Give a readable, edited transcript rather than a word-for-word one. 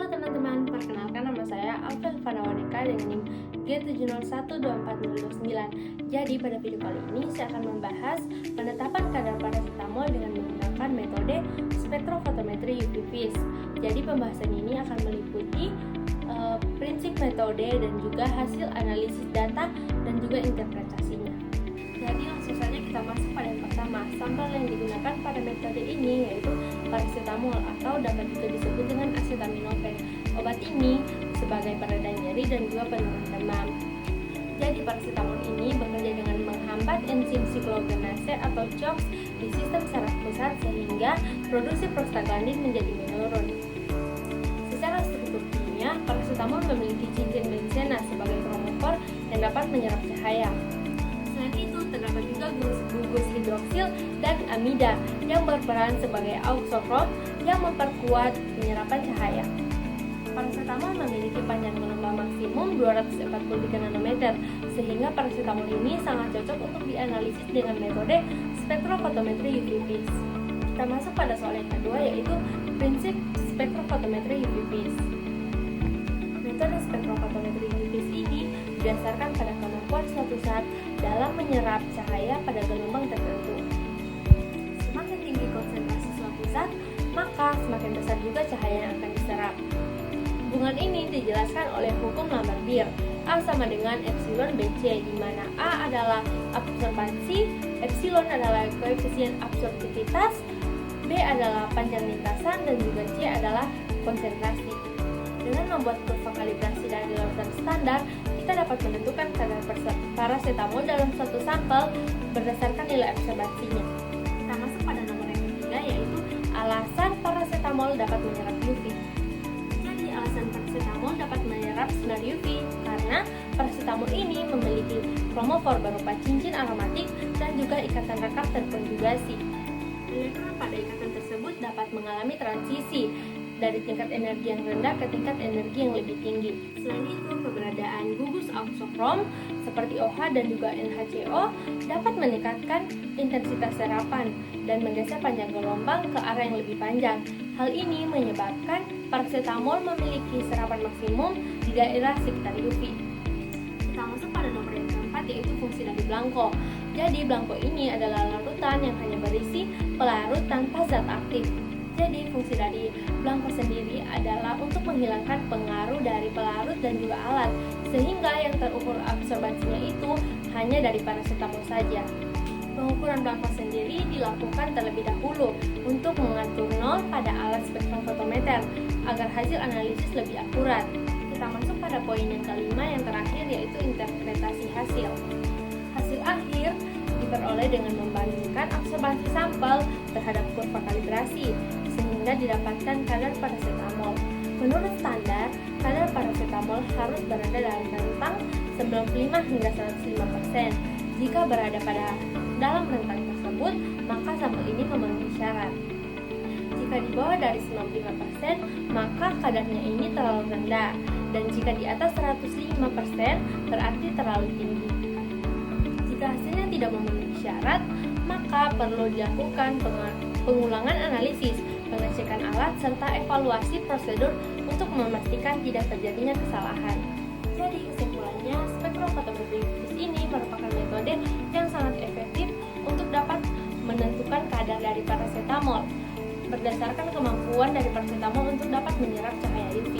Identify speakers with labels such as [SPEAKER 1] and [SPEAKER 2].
[SPEAKER 1] Halo teman-teman, perkenalkan nama saya Alvin Fanawadeka dengan NIM G7012409. Jadi pada video kali ini saya akan membahas penetapan kadar paracetamol dengan menggunakan metode spektrofotometri UV-Vis. Jadi pembahasan ini akan meliputi prinsip metode dan juga hasil analisis data dan juga interpretasinya. Jadi langsung saja kita masuk pada yang pertama. Sampel yang digunakan pada metode ini yaitu paracetamol atau dapat juga disebut dengan acetaminophen. Obat ini sebagai pereda nyeri dan juga penurun demam. Jadi paracetamol ini bekerja dengan menghambat enzim siklogenase atau CHOX di sistem saraf pusat sehingga produksi prostaglandin menjadi menurun. Secara struktur kimia, paracetamol memiliki cincin benzena sebagai promotor yang dapat menyerap cahaya. Selain itu, terdapat juga gugus hidroksil dan amida yang berperan sebagai auxochrome yang memperkuat penyerapan cahaya. Paracetamol memiliki panjang gelombang maksimum 243 nanometer, sehingga paracetamol ini sangat cocok untuk dianalisis dengan metode spektrofotometri UV-Vis. Kita masuk pada soal yang kedua, yaitu prinsip spektrofotometri UV-Vis. Metode spektrofotometri UV-Vis ini didasarkan pada kemampuan suatu zat dalam menyerap cahaya pada gelombang tertentu. Semakin tinggi konsentrasi suatu zat, maka semakin besar juga cahaya yang akan diserap. Hubungan ini dijelaskan oleh hukum Lambert-Beer. A sama dengan epsilon BC, di mana A adalah absorbansi, epsilon adalah koefisien absorptivitas, B adalah panjang lintasan, dan juga C adalah konsentrasi. Dengan membuat kurva kalibrasi dari lautan standar, kita dapat menentukan kadar paracetamol dalam satu sampel berdasarkan nilai absorbansinya. Kita masuk pada nomor yang ketiga, yaitu alasan paracetamol dapat menyerap UV. Jadi alasan paracetamol dapat menyerap sinar UV karena paracetamol ini memiliki kromofor berupa cincin aromatik dan juga ikatan rekat terkonjugasi. Elektron pada ikatan tersebut dapat mengalami transisi dari tingkat energi yang rendah ke tingkat energi yang lebih tinggi. Selain itu, keberadaan gugus auxochrome seperti OH dan juga NHCO dapat meningkatkan intensitas serapan dan menggeser panjang gelombang ke arah yang lebih panjang. Hal ini menyebabkan paracetamol memiliki serapan maksimum di daerah sekitar UV. Kita masuk pada nomor yang keempat, yaitu fungsi dari Blanco. Jadi Blanco ini adalah larutan yang hanya berisi pelarut tanpa zat aktif. Jadi fungsi dari Blanco sendiri adalah untuk menghilangkan pengaruh dari pelarut dan juga alat, sehingga yang terukur absorbansinya itu hanya dari paracetamol saja. Pengukuran Blanco sendiri dilakukan terlebih dahulu untuk mengatur nol pada alat spektrofotometer agar hasil analisis lebih akurat. Kita masuk pada poin yang kelima yang terakhir, yaitu interpretasi hasil. Hasil akhir diperoleh dengan membandingkan absorbansi sampel terhadap kurva kalibrasi sehingga didapatkan kadar paracetamol. Menurut standar, kadar paracetamol harus berada dalam rentang 95 hingga 105%. Jika berada dalam rentang tersebut, maka sampel ini memenuhi syarat. Jika di bawah dari 95%, maka kadarnya ini terlalu rendah, dan jika di atas 105% berarti terlalu tinggi. Jika hasilnya tidak memenuhi syarat, maka perlu dilakukan pengulangan analisis, pengecekan alat, serta evaluasi prosedur untuk memastikan tidak terjadinya kesalahan. Jadi kesimpulannya, spektrofotometri UV-Vis ini merupakan metode yang sangat efektif untuk dapat menentukan kadar dari paracetamol berdasarkan kemampuan dari paracetamol untuk dapat menyerap cahaya UV.